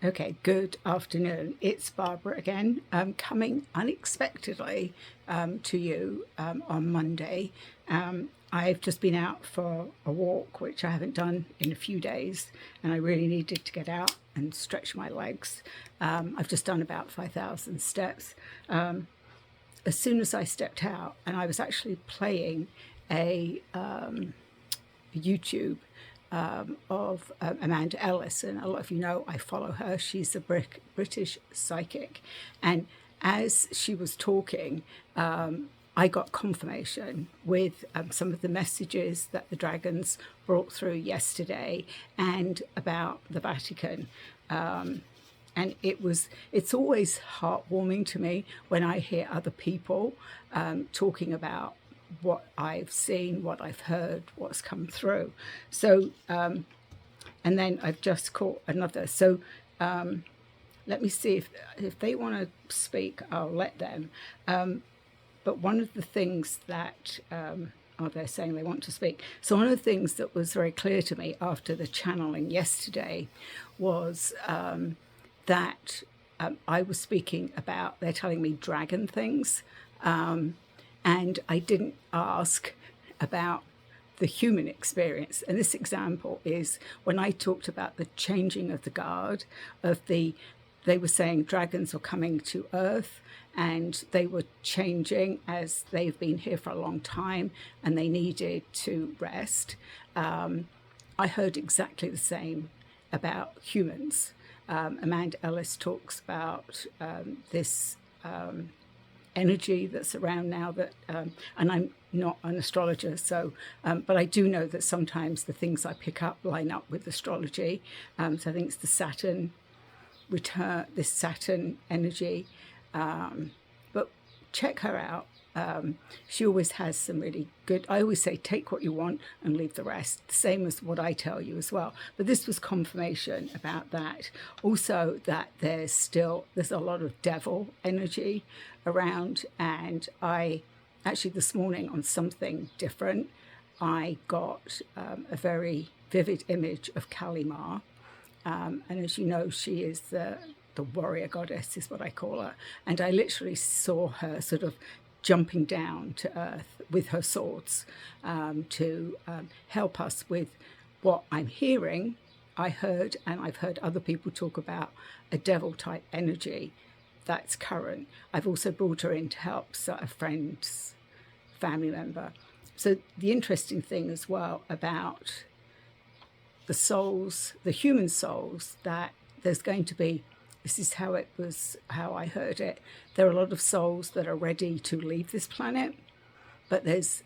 Okay, good afternoon. It's Barbara again, coming unexpectedly to you on Monday. I've just been out for a walk, which I haven't done in a few days, and I really needed to get out and stretch my legs. I've just done about 5,000 steps. As soon as I stepped out, and I was actually playing a YouTube of Amanda Ellis, and a lot of you know I follow her. She's a British psychic, and as she was talking, I got confirmation with some of the messages that the dragons brought through yesterday, and about the Vatican. And it's always heartwarming to me when I hear other people talking about what I've seen, what I've heard, what's come through. So, and then I've just caught another. So let me see if they want to speak, I'll let them. But one of the things that, they're saying they want to speak. So one of the things that was very clear to me after the channeling yesterday was that I was speaking about, they're telling me dragon things. And I didn't ask about the human experience. And this example is when I talked about the changing of the guard, they were saying dragons are coming to Earth, and they were changing as they've been here for a long time and they needed to rest. I heard exactly the same about humans. Amanda Ellis talks about this energy that's around now, that and I'm not an astrologer, so but I do know that sometimes the things I pick up line up with astrology. So I think it's the Saturn return, this Saturn energy. But check her out. She always has some really good, I always say, take what you want and leave the rest, same as what I tell you as well. But this was confirmation about that. Also, that there's a lot of devil energy around. And I actually, this morning on something different, I got a very vivid image of Kali Ma. And as you know, she is the warrior goddess, is what I call her. And I literally saw her sort of jumping down to earth with her swords to help us with what I'm hearing. I heard, and I've heard other people talk about, a devil type energy that's current. I've also brought her in to help a friend's family member. So the interesting thing as well about the souls, the human souls, that there's going to be, this is how I heard it, there are a lot of souls that are ready to leave this planet, but there's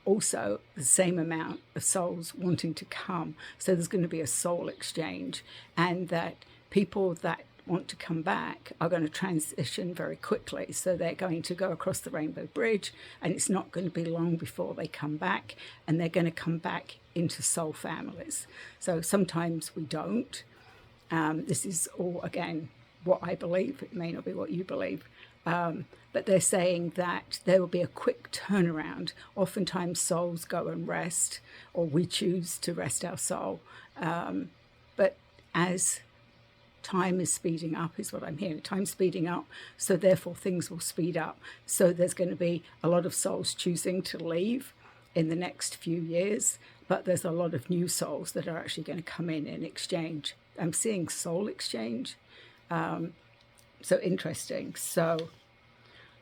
also the same amount of souls wanting to come. So there's going to be a soul exchange, and that people that want to come back are going to transition very quickly. So they're going to go across the Rainbow Bridge, and it's not going to be long before they come back, and they're going to come back into soul families. So sometimes we don't. This is all, again, what I believe. It may not be what you believe. But they're saying that there will be a quick turnaround. Oftentimes souls go and rest, or we choose to rest our soul. But as time is speeding up, is what I'm hearing. Time's speeding up, so therefore things will speed up. So there's going to be a lot of souls choosing to leave in the next few years, but there's a lot of new souls that are actually going to come in exchange. I'm seeing soul exchange. So interesting. So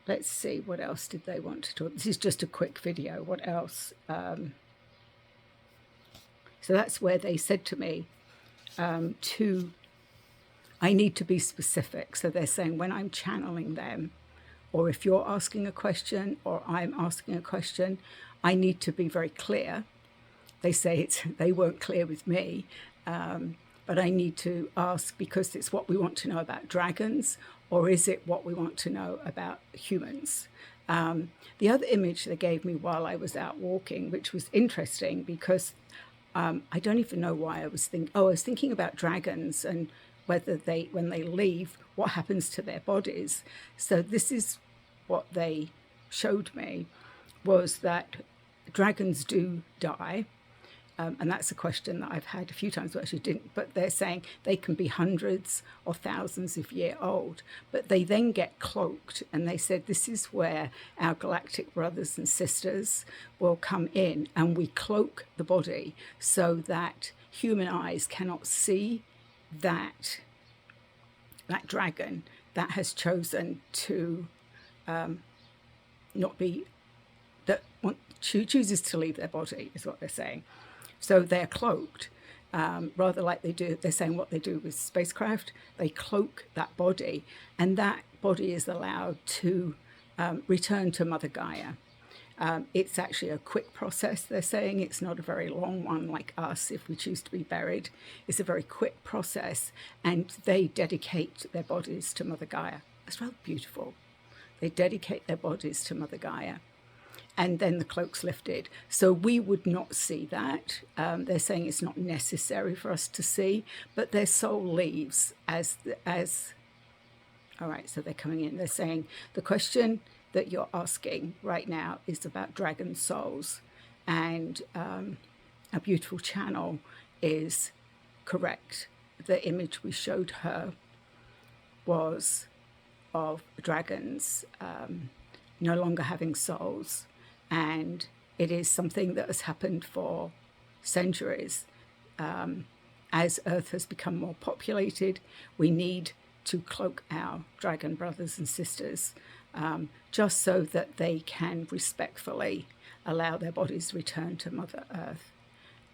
let's see, what else did they want to talk? This is just a quick video. What else? So that's where they said to me, I need to be specific. So they're saying when I'm channeling them, or if you're asking a question or I'm asking a question, I need to be very clear. They say they weren't clear with me, but I need to ask because it's what we want to know about dragons, or is it what we want to know about humans? The other image they gave me while I was out walking, which was interesting because I don't even know why I was thinking about dragons and whether when they leave, what happens to their bodies. So this is what they showed me, was that dragons do die, And that's a question that I've had a few times, but actually didn't. But they're saying they can be hundreds or thousands of years old, but they then get cloaked. And they said this is where our galactic brothers and sisters will come in, and we cloak the body so that human eyes cannot see that dragon that has chosen to not be, that chooses to leave their body, is what they're saying. So they're cloaked, rather like they're saying what they do with spacecraft. They cloak that body, and that body is allowed to return to Mother Gaia. It's actually a quick process, they're saying. It's not a very long one like us if we choose to be buried. It's a very quick process, and they dedicate their bodies to Mother Gaia. That's rather beautiful. They dedicate their bodies to Mother Gaia. And then the cloak's lifted. So we would not see that. They're saying it's not necessary for us to see, but their soul leaves as all right, so they're coming in. They're saying the question that you're asking right now is about dragon souls, and a beautiful channel is correct. The image we showed her was of dragons no longer having souls. And it is something that has happened for centuries. As Earth has become more populated, we need to cloak our dragon brothers and sisters, just so that they can respectfully allow their bodies to return to Mother Earth.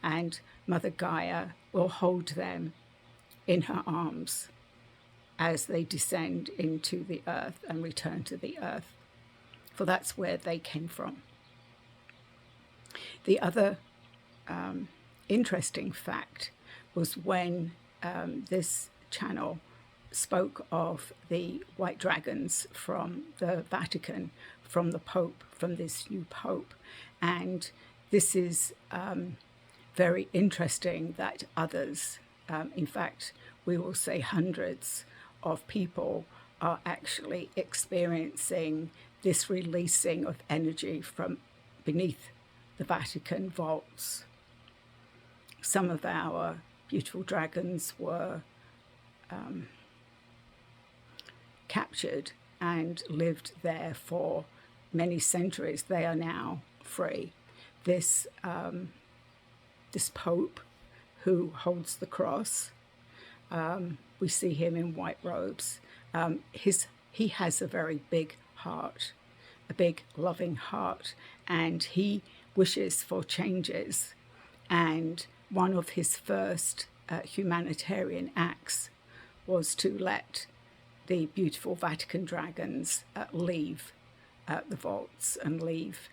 And Mother Gaia will hold them in her arms as they descend into the earth and return to the earth, for that's where they came from. The other interesting fact was when this channel spoke of the white dragons from the Vatican, from the Pope, from this new Pope. And this is very interesting that others, in fact, we will say hundreds of people are actually experiencing this releasing of energy from beneath the Vatican vaults. Some of our beautiful dragons were captured and lived there for many centuries. They are now free. This Pope who holds the cross, we see him in white robes. He has a very big heart, a big loving heart, and he wishes for changes. And one of his first humanitarian acts was to let the beautiful Vatican dragons leave the vaults and leave.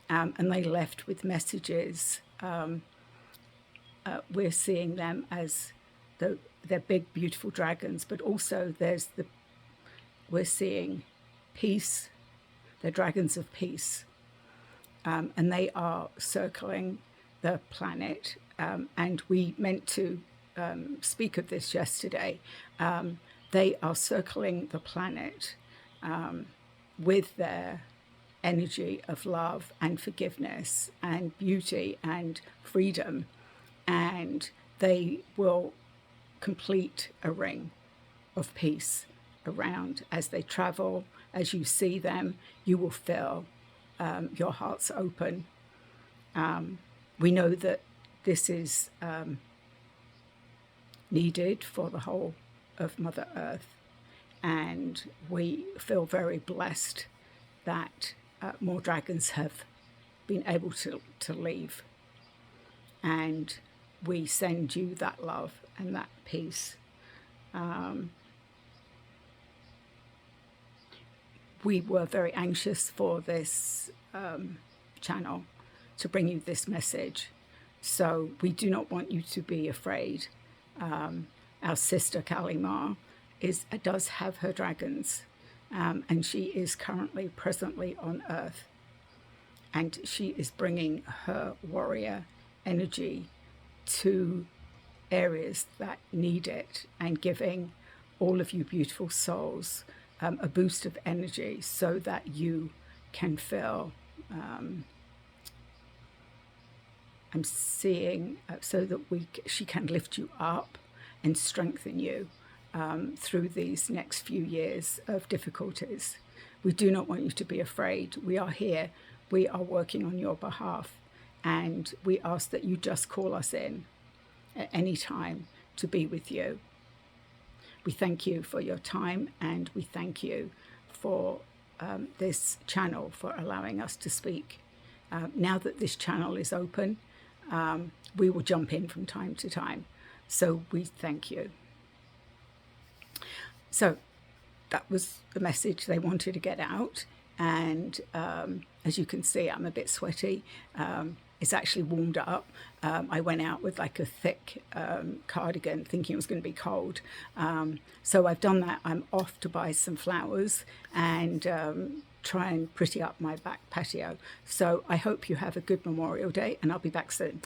And they left with messages. We're seeing them as they're big, beautiful dragons, but also we're seeing peace. They're dragons of peace. And they are circling the planet. And we meant to speak of this yesterday. They are circling the planet with their energy of love and forgiveness and beauty and freedom. And they will complete a ring of peace around as they travel. As you see them, you will feel your hearts open. We know that this is needed for the whole of Mother Earth, and we feel very blessed that more dragons have been able to leave, and we send you that love and that peace. We were very anxious for this channel to bring you this message, so we do not want you to be afraid. Our sister Kali Ma does have her dragons, and she is presently on Earth, and she is bringing her warrior energy to areas that need it, and giving all of you beautiful souls a boost of energy so that you can feel I'm seeing so that she can lift you up and strengthen you through these next few years of difficulties. We do not want you to be afraid. We are here. We are working on your behalf. And we ask that you just call us in at any time to be with you. We thank you for your time, and we thank you for this channel, for allowing us to speak. Now that this channel is open, we will jump in from time to time. So we thank you. So that was the message they wanted to get out. And as you can see, I'm a bit sweaty. It's actually warmed up. I went out with like a thick cardigan thinking it was going to be cold. So I've done that. I'm off to buy some flowers and try and pretty up my back patio. So I hope you have a good Memorial Day, and I'll be back soon.